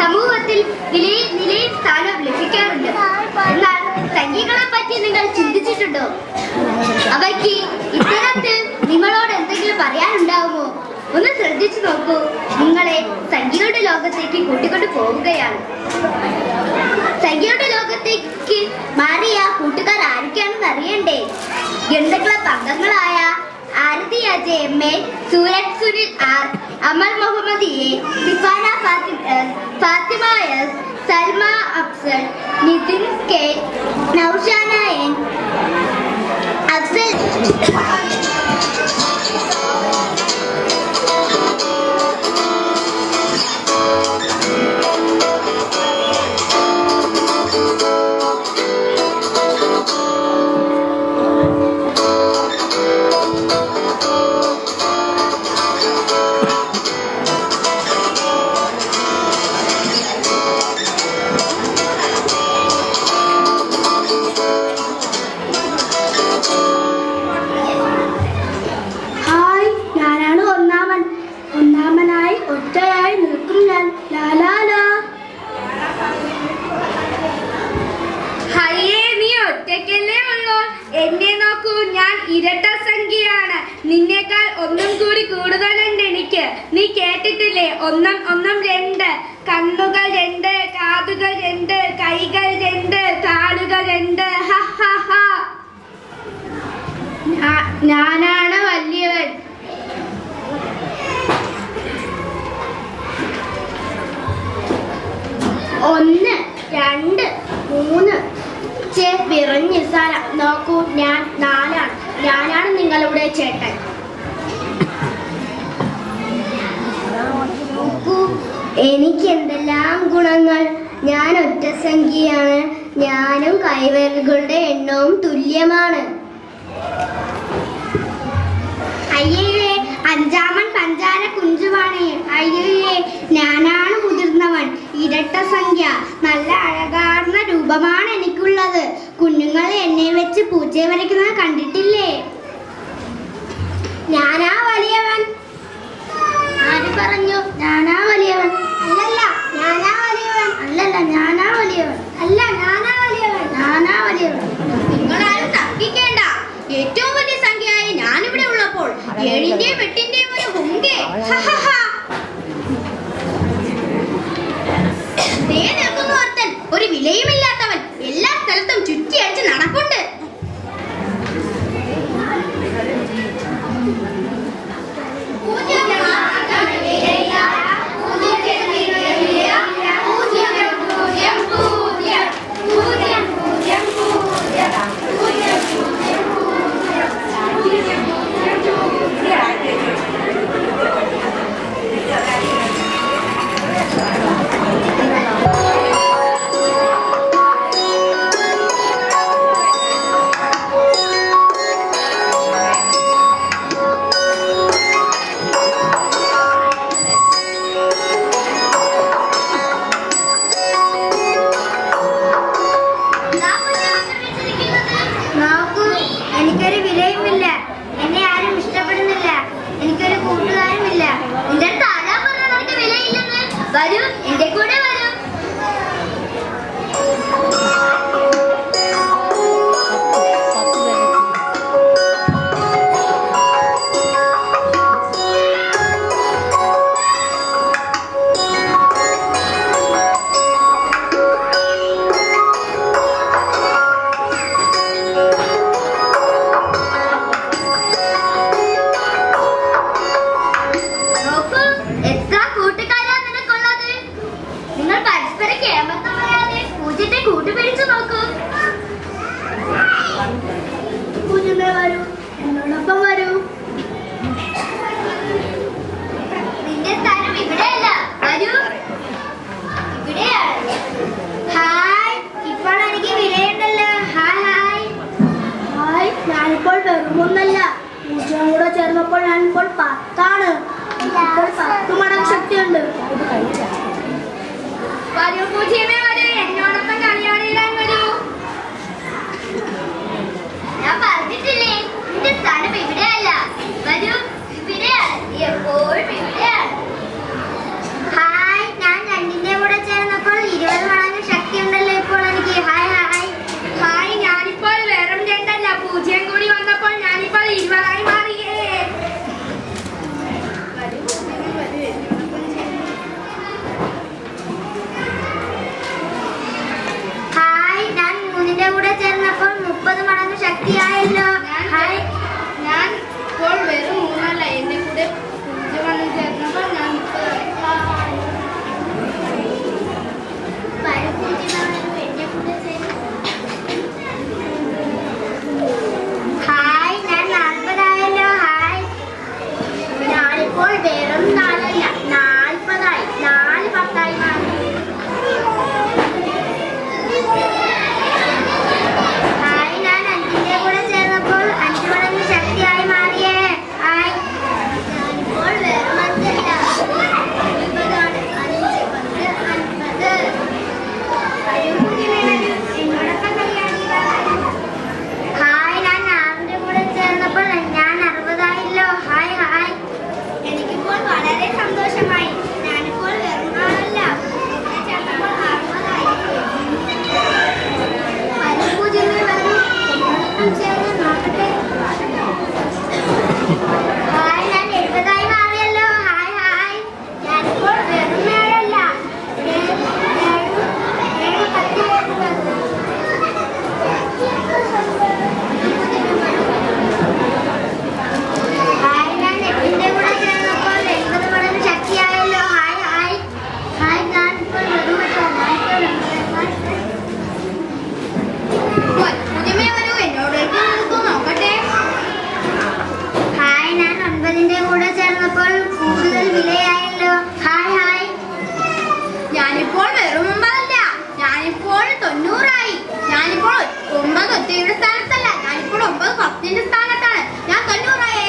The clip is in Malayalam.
സമൂഹത്തിൽ നിലയും സ്ഥാനവും ലഭിക്കാറുണ്ട്. എന്നാൽ സംഖ്യകളെ പറ്റി നിങ്ങൾ ചിന്തിച്ചിട്ടുണ്ടോ? അവയ്ക്ക് ഇത്തരത്തിൽ നിങ്ങളോട് എന്തെങ്കിലും പറയാനുണ്ടാവുമോ? ഒന്ന് ശ്രദ്ധിച്ചു നോക്കൂ. നിങ്ങളെ സംഖ്യയുടെ ലോകത്തേക്ക് കൂട്ടിക്കൊണ്ട് പോവുകയാണ്. സംഖ്യയുടെ ലോകത്തേക്ക് മാറിയ കൂട്ടുകാർ ആരൊക്കെയാണെന്ന് അറിയണ്ടേ? ഗണിത ക്ലബ് അംഗങ്ങളായ Arathi Ajay M A, Sooraj Sunil R, Amal Muhammad A, Sifana Fathima S, Salma Afsal, Nithin K, Naushana N, Afsal എന്നെ നോക്കൂ, ഞാൻ ഇരട്ട സംഖ്യയാണ്. നിന്നേക്കാൾ ഒന്നും കൂടി കൂടുതലുണ്ട് എനിക്ക്. നീ കേട്ടിട്ടില്ലേ? ഒന്നും ഒന്നും രണ്ട്, കണ്ണുകൾ രണ്ട്, കാതുകൾ രണ്ട്, കൈകൾ രണ്ട്, കാലുകൾ രണ്ട്. ഞാനാണ് വലിയവൻ. ഒന്ന്, രണ്ട്, മൂന്ന്. വിറഞ്ഞ സ്ഥലം നോക്കൂ, ഞാൻ നാലാണ്. ഞാനാണ് നിങ്ങളുടെ ചേട്ടൻ. നോക്കൂ, എനിക്ക് എന്തെല്ലാം ഗുണങ്ങൾ. ഞാൻ ഒറ്റ സംഖ്യയാണ്. ഞാനും കൈവിരലുകളുടെ എണ്ണവും തുല്യമാണ്. അയ്യേ, അഞ്ചാമൻ പഞ്ചാര കുഞ്ചുവാണ്. അയ്യേ, ഞാനാണ് മുതിർന്നവൻ. ഇരട്ട സംഖ്യ. നല്ല അഴകാർന്ന രൂപമാണ് എനിക്കുള്ളത്. കുഞ്ഞുങ്ങൾ എന്നെ വെച്ച് പൂച്ചയെ വരയ്ക്കുന്നത് കണ്ടിട്ടില്ലേ? ഞാനാ വലിയവൻ. ആര് പറഞ്ഞു ഞാനാ വലിയവൻ? അല്ലല്ല, ഞാനാ വലിയവൻ. അല്ലല്ല, ഞാനാ വലിയവൻ. അല്ല, ഞാനാ വലിയവൻ. ഞാനാ വലിയവൻ. നിങ്ങളാരും തർക്കിക്കേണ്ട. ഏറ്റവും വലിയ സംഖ്യയായി ഞാനിവിടെ ഉള്ളപ്പോൾ 7ന്റെയും 8ന്റെയും ഒരു ഹുങ്കേ. ഒരു വിലയുമില്ലാത്തവൻ എല്ലാ സ്ഥലത്തും ചുറ്റിയടിച്ച് നടപ്പുണ്ട്. വരൂ, എന്റെ കൂടെ വരൂ. എന്നോടൊപ്പം വരൂ. നിന്റെ സ്ഥാനം ഇവിടെയല്ല, വരൂ, ഇവിടെയാണ്. ഹായ്, ഇപ്പോൾ എനിക്ക് വിലയുണ്ടല്ലോ. Hi hi hi. ഞാനിപ്പോൾ വെറുമൊന്നല്ല, പൂജ്യം കൂടെ ചേർന്നപ്പോൾ ഞാനിപ്പോൾ 10ആണ്. ഇപ്പോൾ 10 മടങ്ങ് ശക്തിയുണ്ട്. വരൂ പൂജ്യമേ, വരൂ, എന്നോടൊപ്പം കളിയാടിയിടാൻ വരൂ. ഞാൻ പറഞ്ഞിട്ടില്ലേ, നിന്റെ സ്ഥാനം ഇവിടെയല്ല, വരൂ, ഇവിടെയാണ്, എപ്പോഴും ഇവിടെയാണ്. ഹായ്, ഞാൻ 2ന്റെ കൂടെ ചേർന്ന് ഒന്നിന്റെ കൂടെ ചേർന്നപ്പോൾ 30 മടങ്ങ് ശക്തിയായല്ലോ. ഹായ്, ഞാൻ ഇപ്പോൾ വെറും 3 അല്ല, എന്റെ കൂടെ 0 മടങ്ങ് ചേർന്നപ്പോൾ ഞാൻ 30. ഹായ്, ഞാൻ 40 ആയല്ലോ. ഹായ്, ഞാനിപ്പോൾ വെറും 4 അല്ല, 40 ആയി. 4 10 മാറി. ഹായ്, ഞാൻ 5ന്റെ കൂടെ ചേർന്നപ്പോൾ 5 മടങ്ങ് ശക്തിയായി മാറിയേ. ഹായ്, ഞാനിപ്പോൾ വെറും 5 അല്ല, 50 ആണ്. 5 10 50. എന്നോടൊപ്പം കളിയാടിയതാണ്. ഹായ്, ഞാൻ 6ന്റെ കൂടെ ചേർന്നപ്പോൾ ഞാൻ 60 ആയല്ലോ. ഹായ് ഹായ്, എനിക്കിപ്പോൾ വളരെ സന്തോഷമായി. ഞാനിപ്പോൾ വെറും 6 അല്ല, കൂടെ ചേർന്നപ്പോൾ 60 ആയി. പൂജ്യങ്ങൾ വരൂ, എന്നോടൊപ്പം ചേർന്ന് നോക്കട്ടെ. ഹായ്, ഞാൻ 70 ആയി മാറിയല്ലോ. ഹായ് ഹായ്, ഞാനിപ്പോൾ വെറും 7 അല്ല, 7 10 ഹായ്, ഞാൻ 8ന്റെ കൂടെ ചേർന്നപ്പോൾ 80 മടങ്ങ് ശക്തിയായല്ലോ. ഹായ് ഹായ്, ഹായ്, ഞാനിപ്പോൾ വെറും 0 വരൂ, എന്നോടേക്ക് നോക്കട്ടെ. ഹായ്, ഞാൻ 9ന്റെ കൂടെ ചേർന്നപ്പോൾ കൂടുതൽ വിലയായല്ലോ. ഹായ് ഹായ്, ഞാനിപ്പോൾ വെറും 9 അല്ല, ഞാനിപ്പോൾ 90 ആയി. ഞാനിപ്പോൾ 9 ഒറ്റയുടെ സ്ഥാനത്തല്ല, ഞാനിപ്പോൾ 9 10ന്റെ സ്ഥാനത്താണ്. ഞാൻ 90 ആയേ.